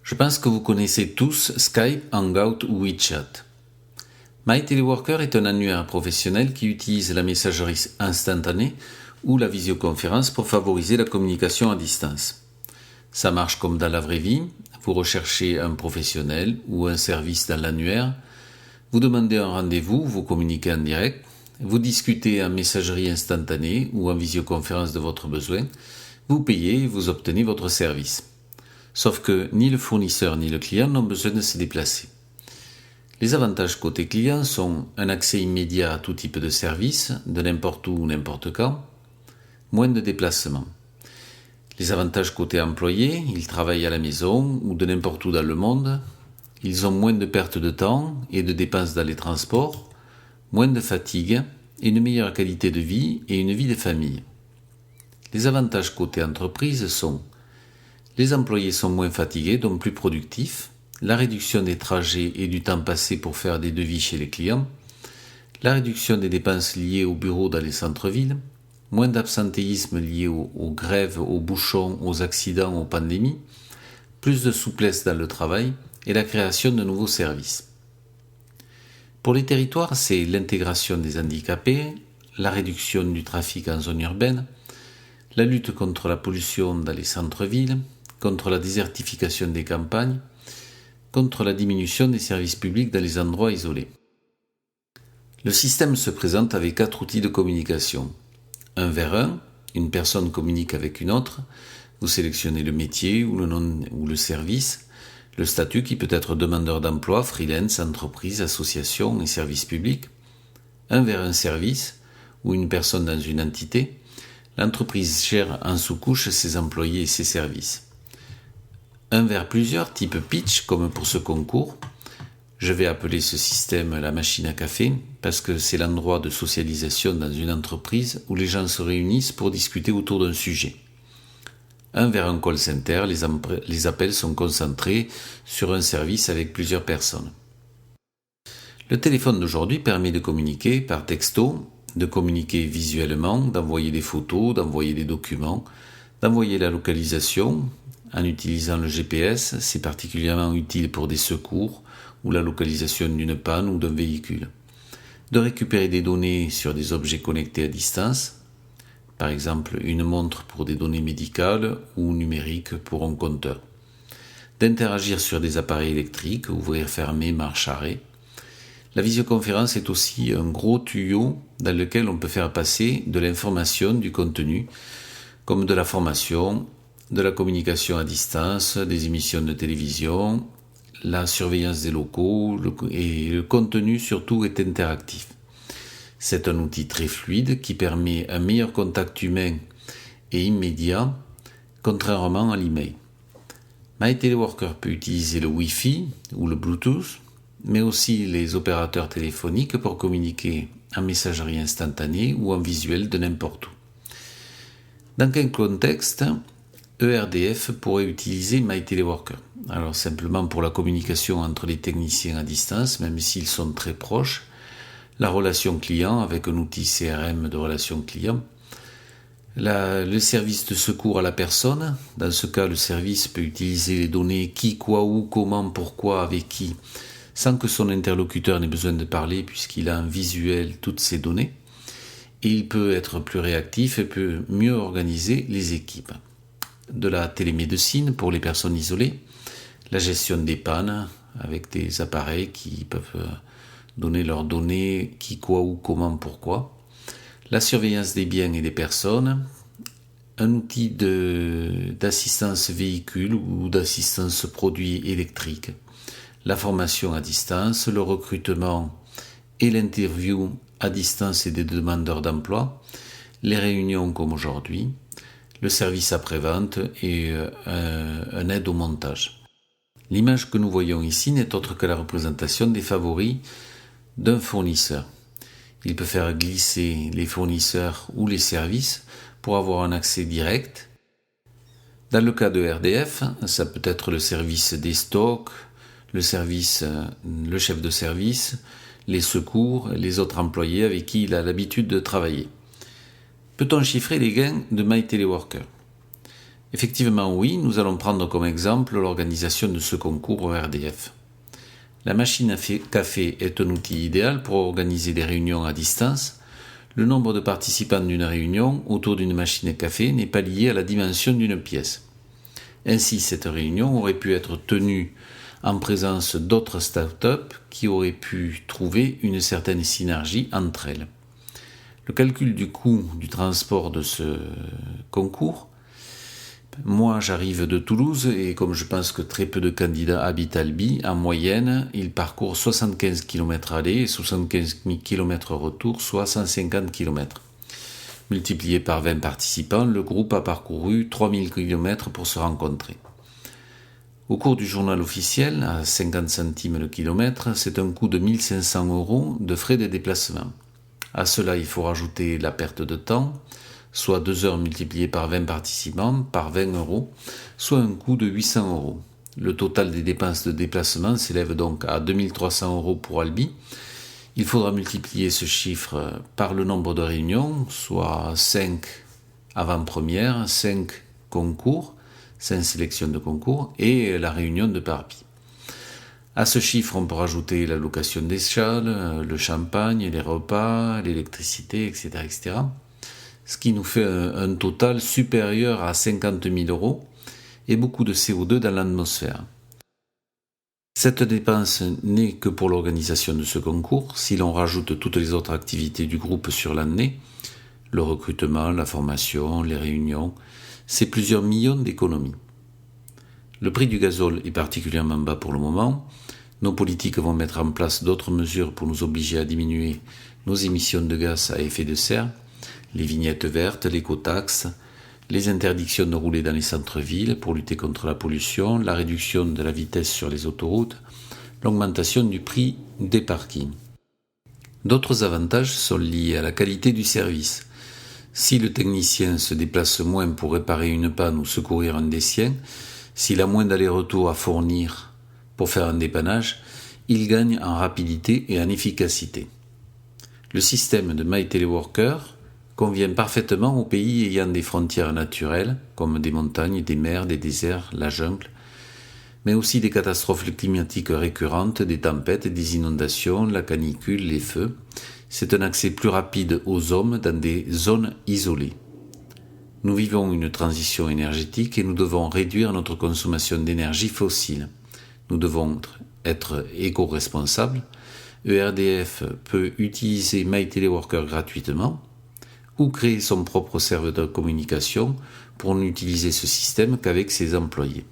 Je pense que vous connaissez tous Skype, Hangout ou WeChat. MyTeleworker est un annuaire professionnel qui utilise la messagerie instantanée ou la visioconférence pour favoriser la communication à distance. Ça marche comme dans la vraie vie, vous recherchez un professionnel ou un service dans l'annuaire, vous demandez un rendez-vous, vous communiquez en direct, vous discutez en messagerie instantanée ou en visioconférence de votre besoin, vous payez et vous obtenez votre service. Sauf que ni le fournisseur ni le client n'ont besoin de se déplacer. Les avantages côté client sont un accès immédiat à tout type de service, de n'importe où, n'importe quand, moins de déplacements. Les avantages côté employé, ils travaillent à la maison ou de n'importe où dans le monde, ils ont moins de pertes de temps et de dépenses dans les transports, moins de fatigue et une meilleure qualité de vie et une vie de famille. Les avantages côté entreprise sont: les employés sont moins fatigués, donc plus productifs, la réduction des trajets et du temps passé pour faire des devis chez les clients, la réduction des dépenses liées au bureau dans les centres-villes, moins d'absentéisme lié aux grèves, aux bouchons, aux accidents, aux pandémies, plus de souplesse dans le travail et la création de nouveaux services. Pour les territoires, c'est l'intégration des handicapés, la réduction du trafic en zone urbaine, la lutte contre la pollution dans les centres-villes, contre la désertification des campagnes, contre la diminution des services publics dans les endroits isolés. Le système se présente avec 4 outils de communication. 1 vers 1, une personne communique avec une autre, vous sélectionnez le métier ou le nom ou le service, le statut qui peut être demandeur d'emploi, freelance, entreprise, association et service public. 1 vers 1 service, ou une personne dans une entité, l'entreprise gère en sous-couche ses employés et ses services. 1 vers plusieurs, type pitch, comme pour ce concours. Je vais appeler ce système la machine à café, parce que c'est l'endroit de socialisation dans une entreprise où les gens se réunissent pour discuter autour d'un sujet. 1 vers un call center, les appels sont concentrés sur un service avec plusieurs personnes. Le téléphone d'aujourd'hui permet de communiquer par texto, de communiquer visuellement, d'envoyer des photos, d'envoyer des documents, d'envoyer la localisation. En utilisant le GPS, c'est particulièrement utile pour des secours ou la localisation d'une panne ou d'un véhicule. De récupérer des données sur des objets connectés à distance, par exemple une montre pour des données médicales ou numériques pour un compteur. D'interagir sur des appareils électriques, ouvrir, fermer, marche, arrêt. La visioconférence est aussi un gros tuyau dans lequel on peut faire passer de l'information, du contenu, comme de la formation, de la communication à distance, des émissions de télévision, la surveillance des locaux et le contenu surtout est interactif. C'est un outil très fluide qui permet un meilleur contact humain et immédiat, contrairement à l'email. MyTeleworker peut utiliser le Wi-Fi ou le Bluetooth, mais aussi les opérateurs téléphoniques pour communiquer en messagerie instantanée ou en visuel de n'importe où. Dans quel contexte ERDF pourrait utiliser MyTeleworker? Alors simplement pour la communication entre les techniciens à distance, même s'ils sont très proches, la relation client avec un outil CRM de relation client, le service de secours à la personne, dans ce cas le service peut utiliser les données qui, quoi, où, comment, pourquoi, avec qui, sans que son interlocuteur n'ait besoin de parler puisqu'il a en visuel toutes ces données, et il peut être plus réactif et peut mieux organiser les équipes. De la télémédecine pour les personnes isolées, la gestion des pannes avec des appareils qui peuvent donner leurs données qui, quoi, où, comment, pourquoi, la surveillance des biens et des personnes, un outil d'assistance véhicule ou d'assistance produits électriques, la formation à distance, le recrutement et l'interview à distance et des demandeurs d'emploi, les réunions comme aujourd'hui, le service après-vente et un aide au montage. L'image que nous voyons ici n'est autre que la représentation des favoris d'un fournisseur. Il peut faire glisser les fournisseurs ou les services pour avoir un accès direct. Dans le cas de RDF, ça peut être le service des stocks, le chef de service, les secours, les autres employés avec qui il a l'habitude de travailler. Peut-on chiffrer les gains de MyTeleworker? Effectivement, oui, nous allons prendre comme exemple l'organisation de ce concours au RDF. La machine à café est un outil idéal pour organiser des réunions à distance. Le nombre de participants d'une réunion autour d'une machine à café n'est pas lié à la dimension d'une pièce. Ainsi, cette réunion aurait pu être tenue en présence d'autres startups qui auraient pu trouver une certaine synergie entre elles. Le calcul du coût du transport de ce concours, moi j'arrive de Toulouse et comme je pense que très peu de candidats habitent Albi, en moyenne, ils parcourent 75 km aller et 75 km retour, soit 150 km. Multiplié par 20 participants, le groupe a parcouru 3000 km pour se rencontrer. Au cours du journal officiel, à 50 centimes le kilomètre, c'est un coût de 1500 € de frais de déplacement. À cela, il faut rajouter la perte de temps, soit 2 heures multipliées par 20 participants, par 20 €, soit un coût de 800 €. Le total des dépenses de déplacement s'élève donc à 2300 € pour Albi. Il faudra multiplier ce chiffre par le nombre de réunions, soit 5 avant-premières, 5 concours, 5 sélections de concours et la réunion de Parby. À ce chiffre, on peut rajouter la location des châles, le champagne, les repas, l'électricité, etc., etc. Ce qui nous fait un total supérieur à 50 000 € et beaucoup de CO2 dans l'atmosphère. Cette dépense n'est que pour l'organisation de ce concours. Si l'on rajoute toutes les autres activités du groupe sur l'année, le recrutement, la formation, les réunions, c'est plusieurs millions d'économies. Le prix du gazole est particulièrement bas pour le moment. Nos politiques vont mettre en place d'autres mesures pour nous obliger à diminuer nos émissions de gaz à effet de serre, les vignettes vertes, l'écotaxe, les interdictions de rouler dans les centres-villes pour lutter contre la pollution, la réduction de la vitesse sur les autoroutes, l'augmentation du prix des parkings. D'autres avantages sont liés à la qualité du service. Si le technicien se déplace moins pour réparer une panne ou secourir un des siens, s'il a moins d'aller-retour à fournir pour faire un dépannage, il gagne en rapidité et en efficacité. Le système de My Teleworker convient parfaitement aux pays ayant des frontières naturelles, comme des montagnes, des mers, des déserts, la jungle, mais aussi des catastrophes climatiques récurrentes, des tempêtes, des inondations, la canicule, les feux. C'est un accès plus rapide aux hommes dans des zones isolées. Nous vivons une transition énergétique et nous devons réduire notre consommation d'énergie fossile. Nous devons être éco-responsables. ERDF peut utiliser My Teleworker gratuitement ou créer son propre serveur de communication pour n'utiliser ce système qu'avec ses employés.